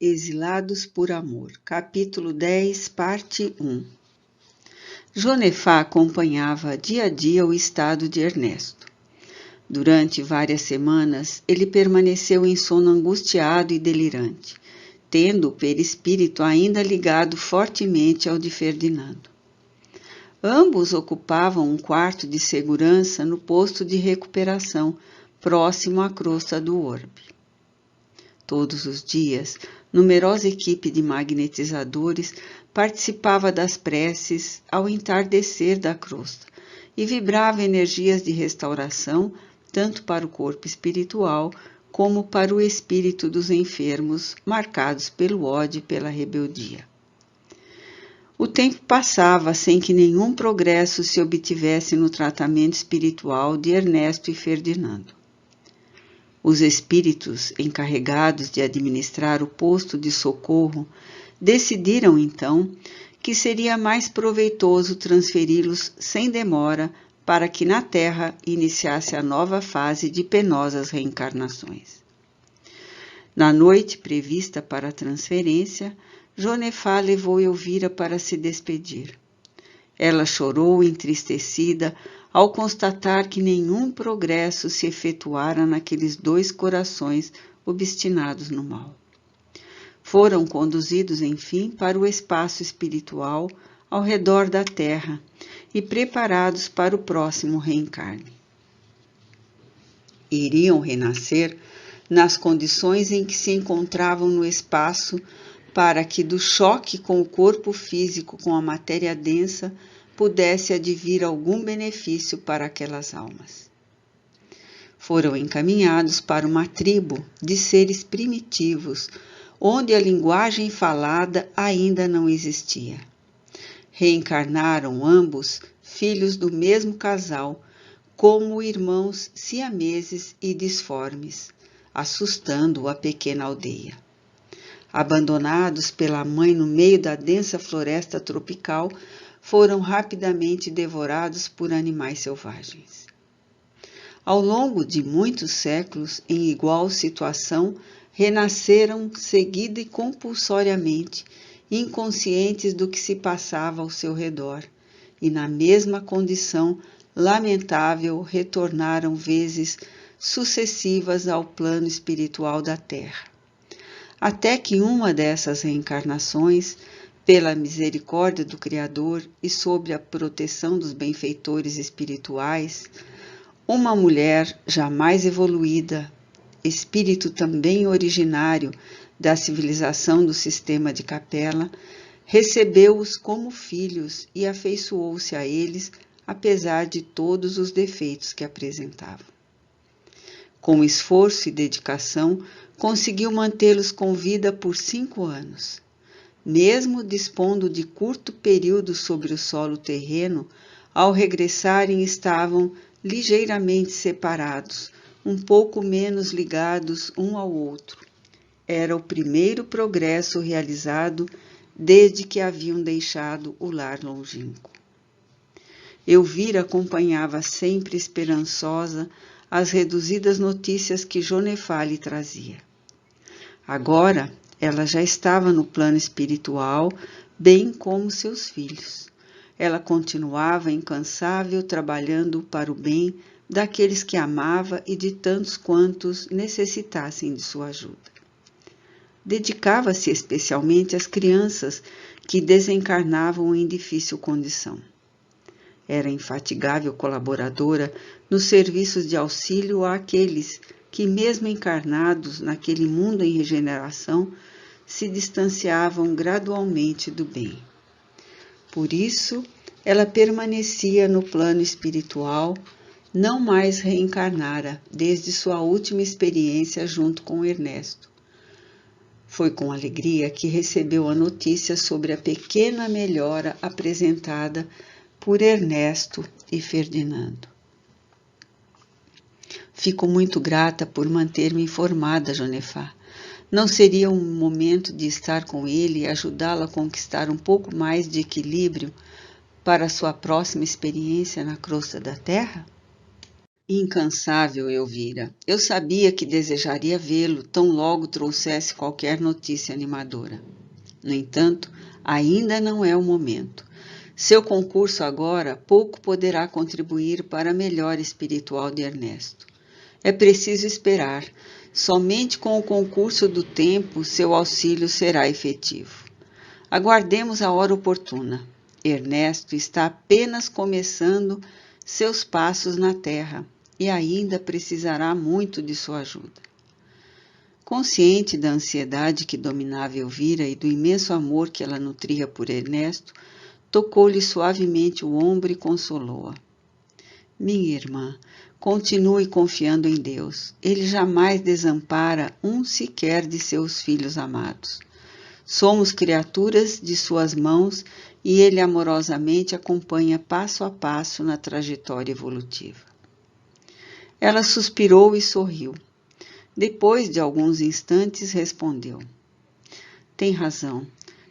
Exilados por Amor, capítulo 10, parte 1. Jonefá acompanhava dia a dia o estado de Ernesto. Durante várias semanas, ele permaneceu em sono angustiado e delirante, tendo o perispírito ainda ligado fortemente ao de Ferdinando. Ambos ocupavam um quarto de segurança no posto de recuperação, próximo à crosta do orbe. Todos os dias, numerosa equipe de magnetizadores participava das preces ao entardecer da crosta e vibrava energias de restauração tanto para o corpo espiritual como para o espírito dos enfermos marcados pelo ódio e pela rebeldia. O tempo passava sem que nenhum progresso se obtivesse no tratamento espiritual de Ernesto e Ferdinando. Os espíritos encarregados de administrar o posto de socorro decidiram, então, que seria mais proveitoso transferi-los sem demora para que na Terra iniciasse a nova fase de penosas reencarnações. Na noite prevista para a transferência, Jonefá levou Elvira para se despedir. Ela chorou entristecida ao constatar que nenhum progresso se efetuara naqueles dois corações obstinados no mal. Foram conduzidos, enfim, para o espaço espiritual ao redor da Terra e preparados para o próximo reencarne. Iriam renascer nas condições em que se encontravam no espaço para que do choque com o corpo físico com a matéria densa pudesse advir algum benefício para aquelas almas. Foram encaminhados para uma tribo de seres primitivos, onde a linguagem falada ainda não existia. Reencarnaram ambos filhos do mesmo casal, como irmãos siameses e disformes, assustando a pequena aldeia. Abandonados pela mãe no meio da densa floresta tropical, foram rapidamente devorados por animais selvagens. Ao longo de muitos séculos, em igual situação, renasceram seguida e compulsoriamente, inconscientes do que se passava ao seu redor, e na mesma condição lamentável retornaram vezes sucessivas ao plano espiritual da Terra. Até que uma dessas reencarnações, pela misericórdia do Criador e sob a proteção dos benfeitores espirituais, uma mulher já mais evoluída, espírito também originário da civilização do sistema de Capela, recebeu-os como filhos e afeiçoou-se a eles, apesar de todos os defeitos que apresentavam. Com esforço e dedicação, conseguiu mantê-los com vida por 5 anos. Mesmo dispondo de curto período sobre o solo terreno, ao regressarem estavam ligeiramente separados, um pouco menos ligados um ao outro. Era o primeiro progresso realizado desde que haviam deixado o lar longínquo. Elvira acompanhava sempre esperançosa as reduzidas notícias que Jonefá lhe trazia. Agora, ela já estava no plano espiritual, bem como seus filhos. Ela continuava incansável, trabalhando para o bem daqueles que amava e de tantos quantos necessitassem de sua ajuda. Dedicava-se especialmente às crianças que desencarnavam em difícil condição. Era infatigável colaboradora nos serviços de auxílio àqueles que, mesmo encarnados naquele mundo em regeneração, se distanciavam gradualmente do bem. Por isso, ela permanecia no plano espiritual, não mais reencarnara desde sua última experiência junto com Ernesto. Foi com alegria que recebeu a notícia sobre a pequena melhora apresentada por Ernesto e Ferdinando. Fico muito grata por manter-me informada, Jonefá. Não seria um momento de estar com ele e ajudá-lo a conquistar um pouco mais de equilíbrio para sua próxima experiência na crosta da Terra? Incansável, Elvira. Eu sabia que desejaria vê-lo tão logo trouxesse qualquer notícia animadora. No entanto, ainda não é o momento. Seu concurso agora pouco poderá contribuir para a melhora espiritual de Ernesto. É preciso esperar. Somente com o concurso do tempo seu auxílio será efetivo. Aguardemos a hora oportuna. Ernesto está apenas começando seus passos na terra e ainda precisará muito de sua ajuda. Consciente da ansiedade que dominava Elvira e do imenso amor que ela nutria por Ernesto, tocou-lhe suavemente o ombro e consolou-a. Minha irmã, continue confiando em Deus. Ele jamais desampara um sequer de seus filhos amados. Somos criaturas de suas mãos e ele amorosamente acompanha passo a passo na trajetória evolutiva. Ela suspirou e sorriu. Depois de alguns instantes, respondeu: Tem razão.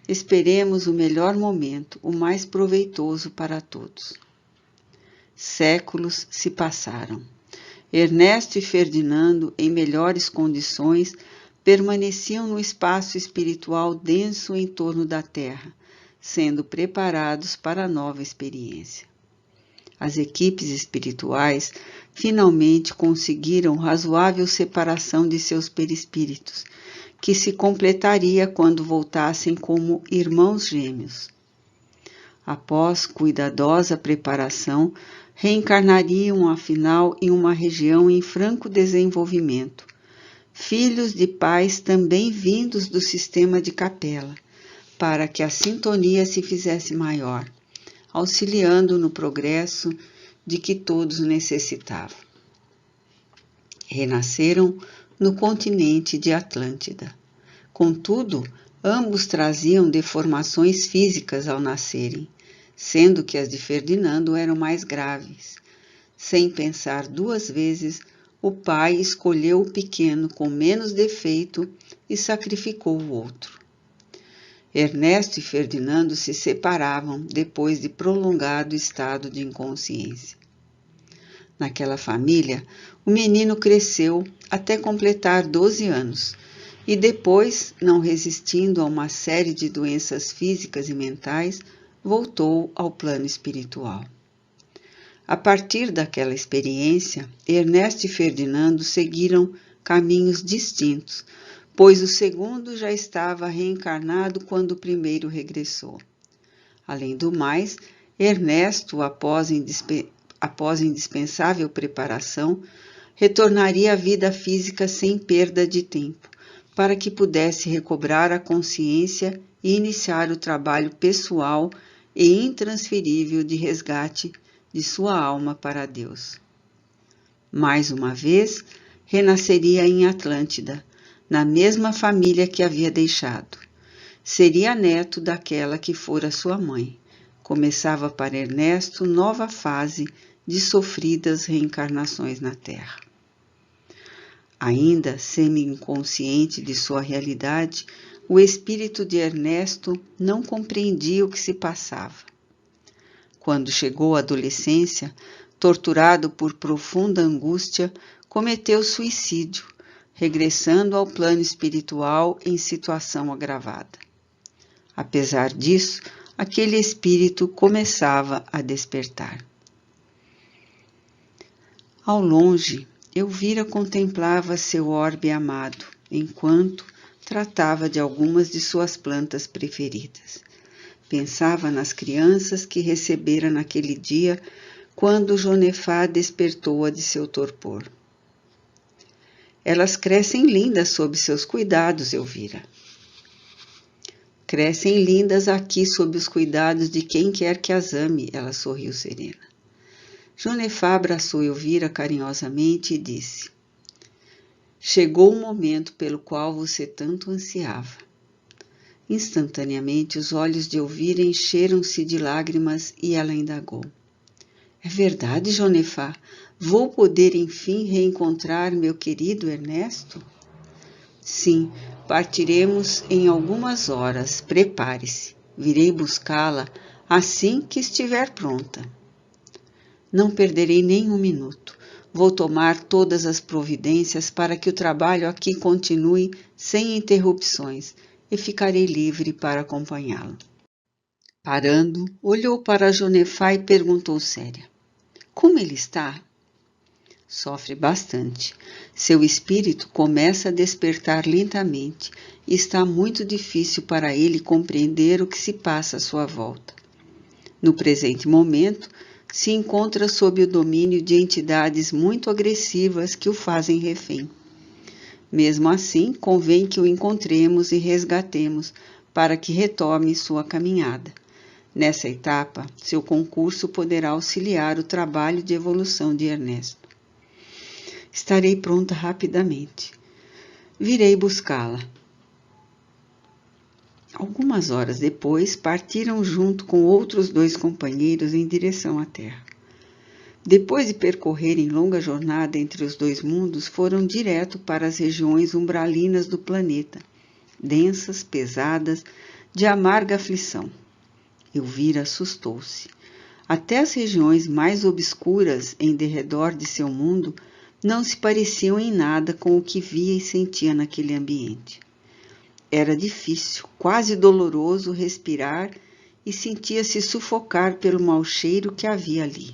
Esperemos o melhor momento, o mais proveitoso para todos. Séculos se passaram. Ernesto e Ferdinando, em melhores condições, permaneciam no espaço espiritual denso em torno da Terra, sendo preparados para a nova experiência. As equipes espirituais finalmente conseguiram razoável separação de seus perispíritos, que se completaria quando voltassem como irmãos gêmeos. Após cuidadosa preparação, reencarnariam afinal em uma região em franco desenvolvimento, filhos de pais também vindos do sistema de capela, para que a sintonia se fizesse maior, auxiliando no progresso de que todos necessitavam. Renasceram no continente de Atlântida. Contudo, ambos traziam deformações físicas ao nascerem, sendo que as de Ferdinando eram mais graves. Sem pensar duas vezes, o pai escolheu o pequeno com menos defeito e sacrificou o outro. Ernesto e Ferdinando se separavam depois de prolongado estado de inconsciência. Naquela família, o menino cresceu até completar 12 anos e depois, não resistindo a uma série de doenças físicas e mentais, voltou ao plano espiritual. A partir daquela experiência, Ernesto e Ferdinando seguiram caminhos distintos, pois o segundo já estava reencarnado quando o primeiro regressou. Além do mais, Ernesto, após indispensável preparação, retornaria à vida física sem perda de tempo, para que pudesse recobrar a consciência e iniciar o trabalho pessoal e intransferível de resgate de sua alma para Deus. Mais uma vez, renasceria em Atlântida, na mesma família que havia deixado. Seria neto daquela que fora sua mãe. Começava para Ernesto nova fase de sofridas reencarnações na Terra. Ainda semi-inconsciente de sua realidade, o espírito de Ernesto não compreendia o que se passava. Quando chegou à adolescência, torturado por profunda angústia, cometeu suicídio, regressando ao plano espiritual em situação agravada. Apesar disso, aquele espírito começava a despertar. Ao longe, Elvira contemplava seu orbe amado, enquanto tratava de algumas de suas plantas preferidas. Pensava nas crianças que recebera naquele dia, quando Jonefá despertou-a de seu torpor. Elas crescem lindas sob seus cuidados, Elvira. Crescem lindas aqui sob os cuidados de quem quer que as ame, ela sorriu serena. Jonefá abraçou Elvira carinhosamente e disse: Chegou o momento pelo qual você tanto ansiava. Instantaneamente os olhos de Elvira encheram-se de lágrimas e ela indagou: É verdade, Jonefá? Vou poder enfim reencontrar meu querido Ernesto? Sim, partiremos em algumas horas. Prepare-se. Virei buscá-la assim que estiver pronta. Não perderei nem um minuto. Vou tomar todas as providências para que o trabalho aqui continue sem interrupções e ficarei livre para acompanhá-lo. Parando, olhou para Jonefá e perguntou séria: Como ele está? Sofre bastante. Seu espírito começa a despertar lentamente e está muito difícil para ele compreender o que se passa à sua volta. No presente momento, se encontra sob o domínio de entidades muito agressivas que o fazem refém. Mesmo assim, convém que o encontremos e resgatemos para que retome sua caminhada. Nessa etapa, seu concurso poderá auxiliar o trabalho de evolução de Ernesto. Estarei pronta rapidamente. Virei buscá-la. Algumas horas depois, partiram junto com outros 2 companheiros em direção à Terra. Depois de percorrerem longa jornada entre os 2 mundos, foram direto para as regiões umbralinas do planeta, densas, pesadas, de amarga aflição. Elvira assustou-se. Até as regiões mais obscuras em derredor de seu mundo não se pareciam em nada com o que via e sentia naquele ambiente. Era difícil, quase doloroso respirar e sentia-se sufocar pelo mau cheiro que havia ali.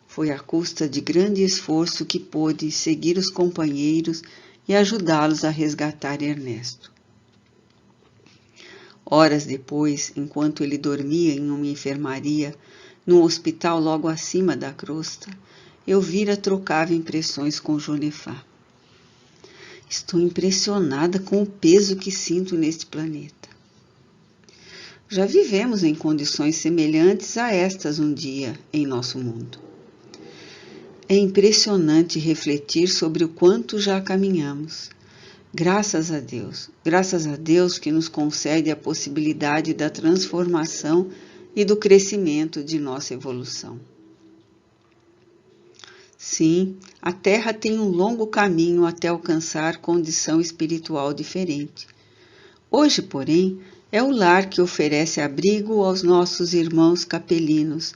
Foi à custa de grande esforço que pôde seguir os companheiros e ajudá-los a resgatar Ernesto. Horas depois, enquanto ele dormia em uma enfermaria, num hospital logo acima da crosta, Elvira trocava impressões com Jonefá. Estou impressionada com o peso que sinto neste planeta. Já vivemos em condições semelhantes a estas um dia em nosso mundo. É impressionante refletir sobre o quanto já caminhamos. Graças a Deus que nos concede a possibilidade da transformação e do crescimento de nossa evolução. Sim, a Terra tem um longo caminho até alcançar condição espiritual diferente. Hoje, porém, é o lar que oferece abrigo aos nossos irmãos capelinos.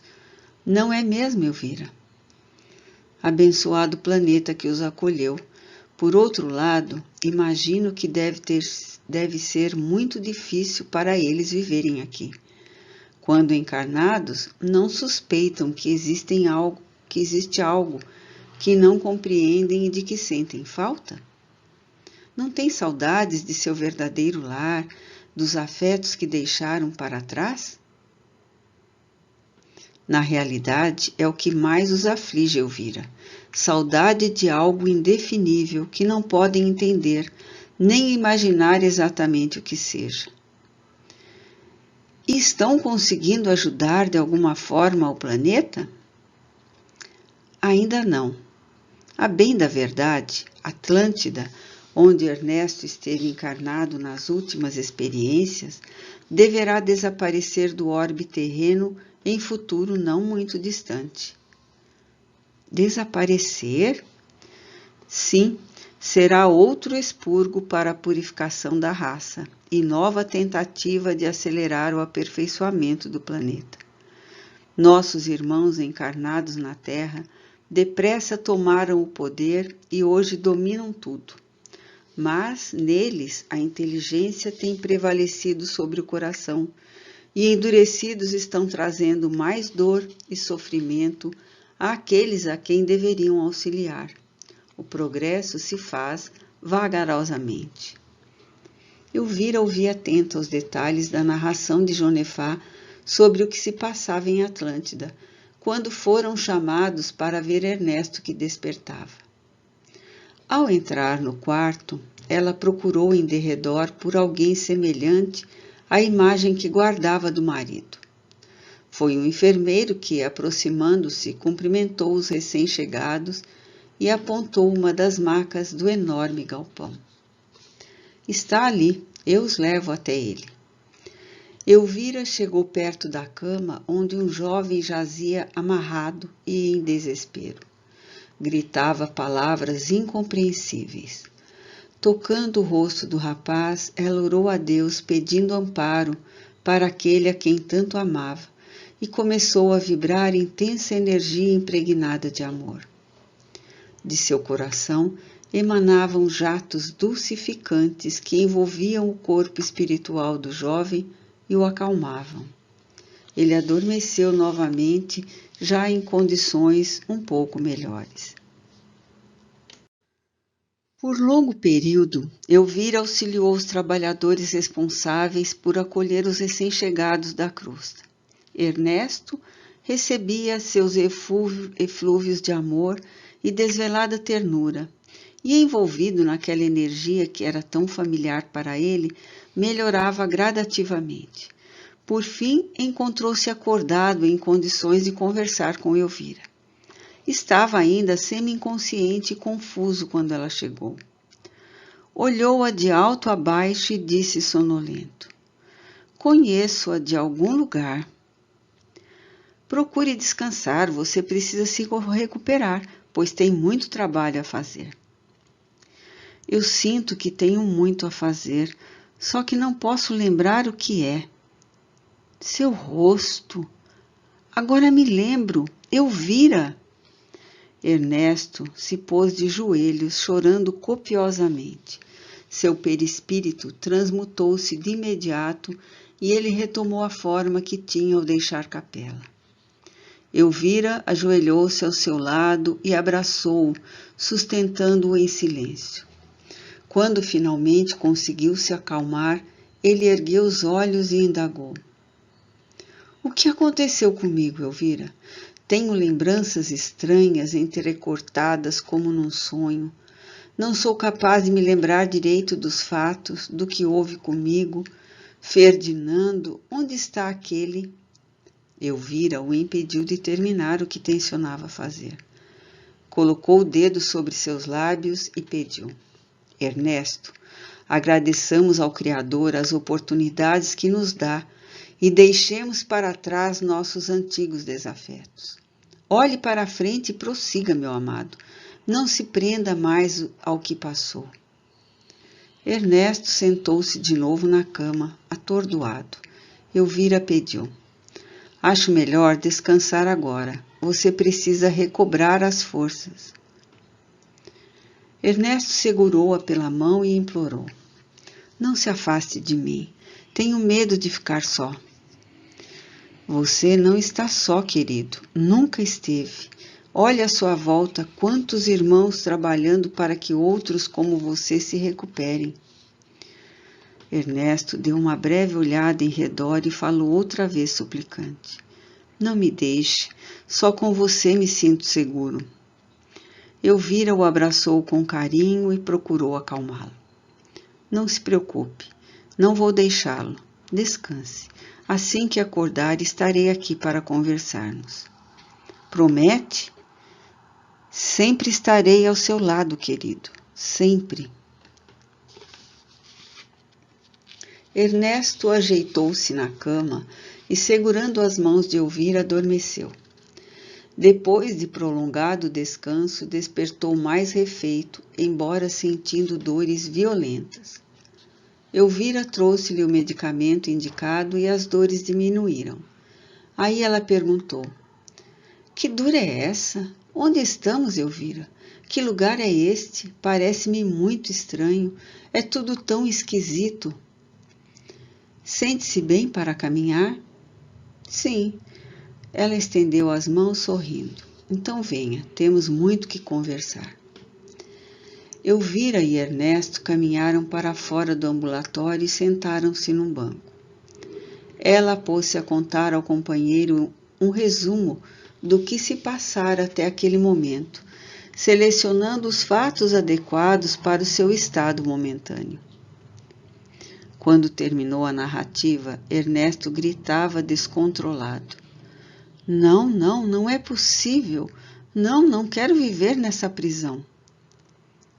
Não é mesmo, Elvira? Abençoado planeta que os acolheu. Por outro lado, imagino que deve ser muito difícil para eles viverem aqui. Quando encarnados, não suspeitam que existe algo que não compreendem e de que sentem falta? Não têm saudades de seu verdadeiro lar, dos afetos que deixaram para trás? Na realidade, é o que mais os aflige, Elvira. Saudade de algo indefinível que não podem entender, nem imaginar exatamente o que seja. E estão conseguindo ajudar de alguma forma o planeta? Ainda não. A bem da verdade, Atlântida, onde Ernesto esteve encarnado nas últimas experiências, deverá desaparecer do orbe terreno em futuro não muito distante. Desaparecer? Sim, será outro expurgo para a purificação da raça e nova tentativa de acelerar o aperfeiçoamento do planeta. Nossos irmãos encarnados na Terra depressa tomaram o poder e hoje dominam tudo. Mas neles a inteligência tem prevalecido sobre o coração e endurecidos estão trazendo mais dor e sofrimento àqueles a quem deveriam auxiliar. O progresso se faz vagarosamente. Elvira ouvia atenta aos detalhes da narração de Jonefá sobre o que se passava em Atlântida, quando foram chamados para ver Ernesto que despertava. Ao entrar no quarto, ela procurou em derredor por alguém semelhante à imagem que guardava do marido. Foi um enfermeiro que, aproximando-se, cumprimentou os recém-chegados e apontou uma das macas do enorme galpão. Está ali, eu os levo até ele. Elvira chegou perto da cama onde um jovem jazia amarrado e em desespero. Gritava palavras incompreensíveis. Tocando o rosto do rapaz, ela orou a Deus pedindo amparo para aquele a quem tanto amava e começou a vibrar intensa energia impregnada de amor. De seu coração emanavam jatos dulcificantes que envolviam o corpo espiritual do jovem e o acalmavam. Ele adormeceu novamente, já em condições um pouco melhores. Por longo período, Elvira auxiliou os trabalhadores responsáveis por acolher os recém-chegados da crosta. Ernesto recebia seus eflúvios de amor e desvelada ternura, e envolvido naquela energia que era tão familiar para ele, melhorava gradativamente. Por fim, encontrou-se acordado em condições de conversar com Elvira. Estava ainda semi-inconsciente e confuso quando ela chegou. Olhou-a de alto a baixo e disse sonolento: "Conheço-a de algum lugar." "Procure descansar, você precisa se recuperar, pois tem muito trabalho a fazer." "Eu sinto que tenho muito a fazer, só que não posso lembrar o que é." "Seu rosto. Agora me lembro, Elvira." Ernesto se pôs de joelhos, chorando copiosamente. Seu perispírito transmutou-se de imediato e ele retomou a forma que tinha ao deixar Capela. Elvira ajoelhou-se ao seu lado e abraçou-o, sustentando-o em silêncio. Quando finalmente conseguiu se acalmar, ele ergueu os olhos e indagou: "O que aconteceu comigo, Elvira? Tenho lembranças estranhas, entrecortadas como num sonho. Não sou capaz de me lembrar direito dos fatos, do que houve comigo. Ferdinando, onde está aquele?" Elvira o impediu de terminar o que tencionava fazer. Colocou o dedo sobre seus lábios e pediu: "Ernesto, agradeçamos ao Criador as oportunidades que nos dá e deixemos para trás nossos antigos desafetos. Olhe para a frente e prossiga, meu amado. Não se prenda mais ao que passou." Ernesto sentou-se de novo na cama, atordoado. Elvira pediu: "Acho melhor descansar agora. Você precisa recobrar as forças." Ernesto segurou-a pela mão e implorou: "Não se afaste de mim. Tenho medo de ficar só." "Você não está só, querido. Nunca esteve. Olhe à sua volta quantos irmãos trabalhando para que outros como você se recuperem." Ernesto deu uma breve olhada em redor e falou outra vez suplicante: "Não me deixe. Só com você me sinto seguro." Elvira o abraçou com carinho e procurou acalmá-lo. "Não se preocupe. Não vou deixá-lo. Descanse. Assim que acordar, estarei aqui para conversarmos." "Promete?" "Sempre estarei ao seu lado, querido. Sempre." Ernesto ajeitou-se na cama e, segurando as mãos de Elvira, adormeceu. Depois de prolongado descanso, despertou mais refeito, embora sentindo dores violentas. Elvira trouxe-lhe o medicamento indicado e as dores diminuíram. Aí ela perguntou: "Que dor é essa? Onde estamos, Elvira? Que lugar é este? Parece-me muito estranho. É tudo tão esquisito." "Sente-se bem para caminhar?" "Sim." Ela estendeu as mãos sorrindo. "Então venha, temos muito que conversar." Elvira e Ernesto caminharam para fora do ambulatório e sentaram-se num banco. Ela pôs-se a contar ao companheiro um resumo do que se passara até aquele momento, selecionando os fatos adequados para o seu estado momentâneo. Quando terminou a narrativa, Ernesto gritava descontrolado: Não, não é possível. Não quero viver nessa prisão."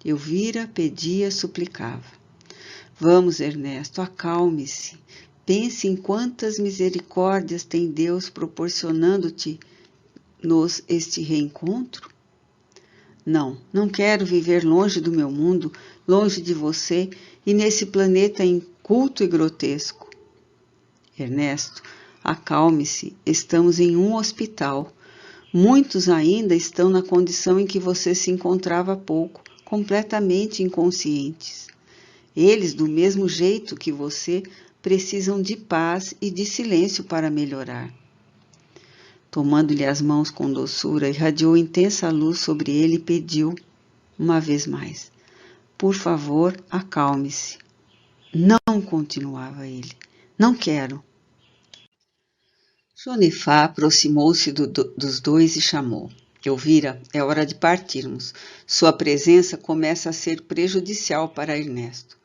Elvira pedia, suplicava: "Vamos, Ernesto, acalme-se. Pense em quantas misericórdias tem Deus proporcionando-te-nos este reencontro." Não quero viver longe do meu mundo, longe de você e nesse planeta inculto e grotesco." "Ernesto, acalme-se, estamos em um hospital. Muitos ainda estão na condição em que você se encontrava há pouco, completamente inconscientes. Eles, do mesmo jeito que você, precisam de paz e de silêncio para melhorar. Tomando-lhe as mãos com doçura, irradiou intensa luz sobre ele e pediu, uma vez mais, por favor, acalme-se. Não, continuava ele, não quero. Jonefá aproximou-se dos dois e chamou. Elvira, é hora de partirmos. Sua presença começa a ser prejudicial para Ernesto.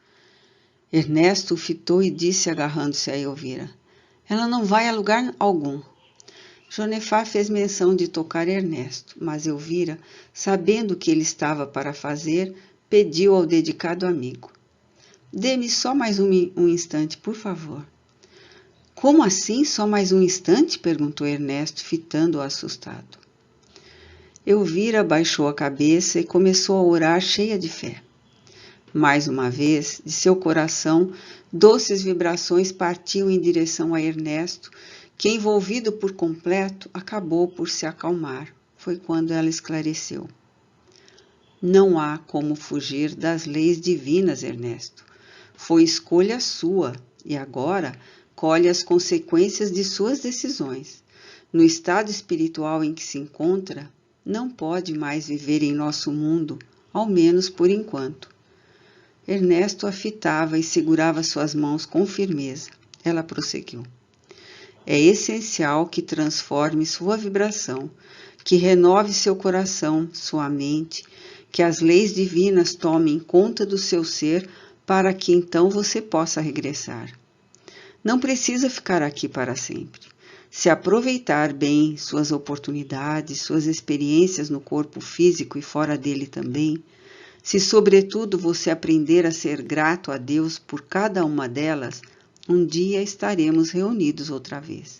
Ernesto o fitou e disse, agarrando-se a Elvira, ela não vai a lugar algum. Jonefá fez menção de tocar Ernesto, mas Elvira, sabendo o que ele estava para fazer, pediu ao dedicado amigo. Dê-me só mais um instante, por favor. Como assim, só mais um instante? Perguntou Ernesto, fitando-o assustado. Elvira baixou a cabeça e começou a orar cheia de fé. Mais uma vez, de seu coração, doces vibrações partiam em direção a Ernesto, que, envolvido por completo, acabou por se acalmar. Foi quando ela esclareceu. Não há como fugir das leis divinas, Ernesto. Foi escolha sua e agora colhe as consequências de suas decisões. No estado espiritual em que se encontra, não pode mais viver em nosso mundo, ao menos por enquanto. Ernesto a fitava e segurava suas mãos com firmeza. Ela prosseguiu. É essencial que transforme sua vibração, que renove seu coração, sua mente, que as leis divinas tomem conta do seu ser para que então você possa regressar. Não precisa ficar aqui para sempre. Se aproveitar bem suas oportunidades, suas experiências no corpo físico e fora dele também, se sobretudo você aprender a ser grato a Deus por cada uma delas, um dia estaremos reunidos outra vez.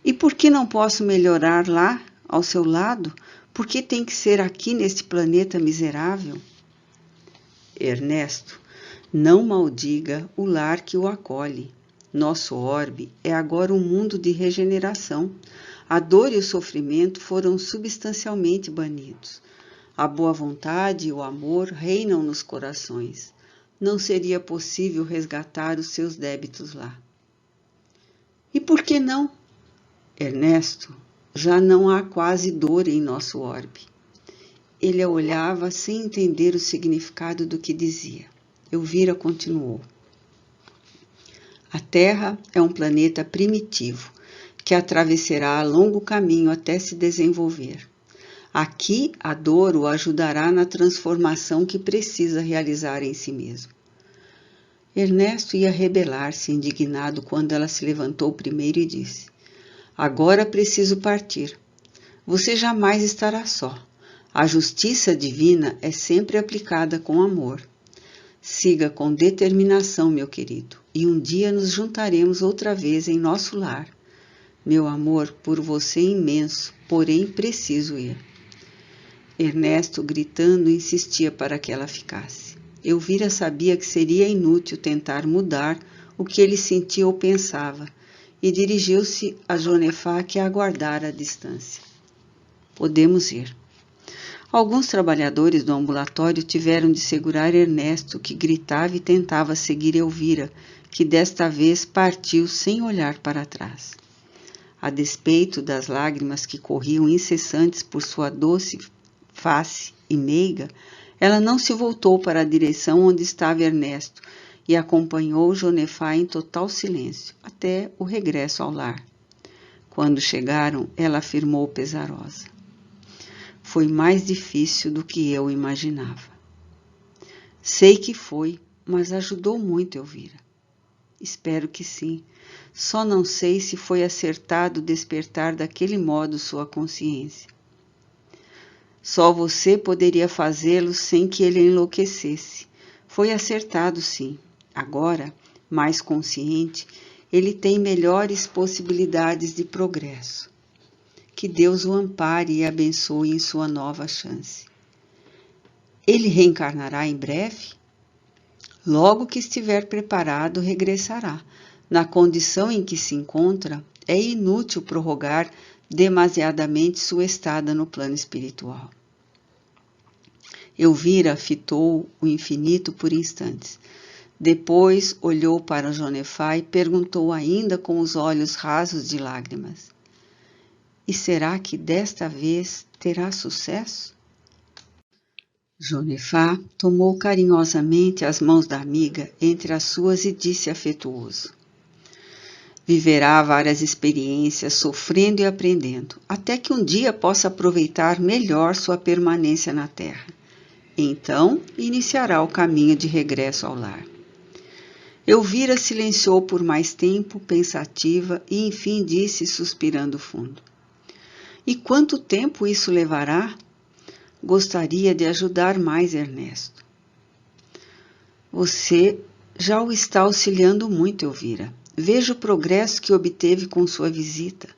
E por que não posso melhorar lá, ao seu lado? Por que tem que ser aqui neste planeta miserável? Ernesto, não maldiga o lar que o acolhe. Nosso orbe é agora um mundo de regeneração. A dor e o sofrimento foram substancialmente banidos. A boa vontade e o amor reinam nos corações. Não seria possível resgatar os seus débitos lá. E por que não? Ernesto, já não há quase dor em nosso orbe. Ele a olhava sem entender o significado do que dizia. Elvira continuou. A Terra é um planeta primitivo, que atravessará longo caminho até se desenvolver. Aqui, a dor o ajudará na transformação que precisa realizar em si mesmo. Ernesto ia rebelar-se, indignado, quando ela se levantou primeiro e disse, agora preciso partir. Você jamais estará só. A justiça divina é sempre aplicada com amor. Siga com determinação, meu querido, e um dia nos juntaremos outra vez em nosso lar. Meu amor por você é imenso, porém preciso ir. Ernesto, gritando, insistia para que ela ficasse. Elvira sabia que seria inútil tentar mudar o que ele sentia ou pensava, e dirigiu-se a Jonefá, que a aguardara à distância. Podemos ir. Alguns trabalhadores do ambulatório tiveram de segurar Ernesto, que gritava e tentava seguir Elvira, que desta vez partiu sem olhar para trás. A despeito das lágrimas que corriam incessantes por sua doce face e meiga, ela não se voltou para a direção onde estava Ernesto e acompanhou Jonefá em total silêncio, até o regresso ao lar. Quando chegaram, ela afirmou pesarosa. Foi mais difícil do que eu imaginava. Sei que foi, mas ajudou muito, Elvira. Espero que sim. Só não sei se foi acertado despertar daquele modo sua consciência. Só você poderia fazê-lo sem que ele enlouquecesse. Foi acertado, sim. Agora, mais consciente, ele tem melhores possibilidades de progresso. Que Deus o ampare e abençoe em sua nova chance. Ele reencarnará em breve? Logo que estiver preparado, regressará. Na condição em que se encontra, é inútil prorrogar demasiadamente suestada no plano espiritual. Elvira fitou o infinito por instantes. Depois olhou para Jonefá e perguntou ainda com os olhos rasos de lágrimas: e será que desta vez terá sucesso? Jonefá tomou carinhosamente as mãos da amiga entre as suas e disse afetuoso: viverá várias experiências, sofrendo e aprendendo, até que um dia possa aproveitar melhor sua permanência na terra. Então, iniciará o caminho de regresso ao lar. Elvira silenciou por mais tempo, pensativa, e enfim disse, suspirando fundo: e quanto tempo isso levará? Gostaria de ajudar mais Ernesto. Você já o está auxiliando muito, Elvira. Veja o progresso que obteve com sua visita.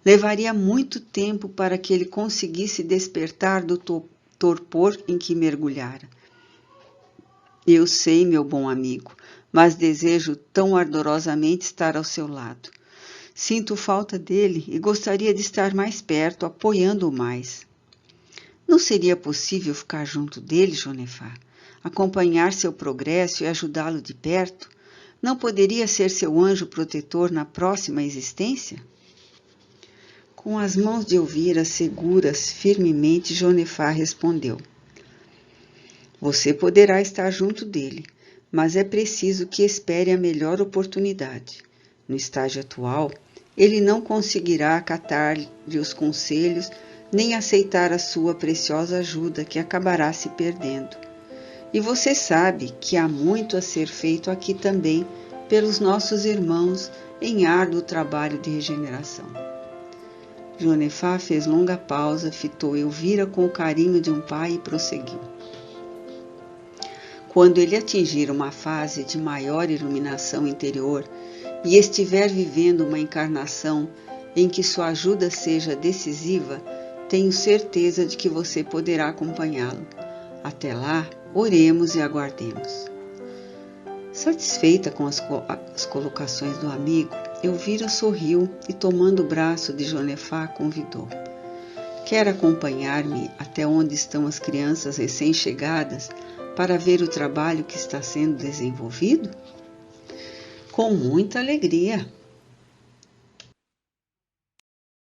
Levaria muito tempo para que ele conseguisse despertar do torpor em que mergulhara. Eu sei, meu bom amigo, mas desejo tão ardorosamente estar ao seu lado. Sinto falta dele e gostaria de estar mais perto, apoiando-o mais. Não seria possível ficar junto dele, Jonefá? Acompanhar seu progresso e ajudá-lo de perto? Não poderia ser seu anjo protetor na próxima existência? Com as mãos de Elvira seguras firmemente, Jonefá respondeu: você poderá estar junto dele, mas é preciso que espere a melhor oportunidade. No estágio atual, ele não conseguirá acatar-lhe os conselhos nem aceitar a sua preciosa ajuda, que acabará se perdendo. E você sabe que há muito a ser feito aqui também pelos nossos irmãos em árduo trabalho de regeneração. Jonefá fez longa pausa, fitou Elvira com o carinho de um pai e prosseguiu: quando ele atingir uma fase de maior iluminação interior e estiver vivendo uma encarnação em que sua ajuda seja decisiva, tenho certeza de que você poderá acompanhá-lo. Até lá, oremos e aguardemos. Satisfeita com as colocações do amigo, Elvira sorriu e, tomando o braço de Jonefá, convidou: quer acompanhar-me até onde estão as crianças recém-chegadas para ver o trabalho que está sendo desenvolvido? Com muita alegria.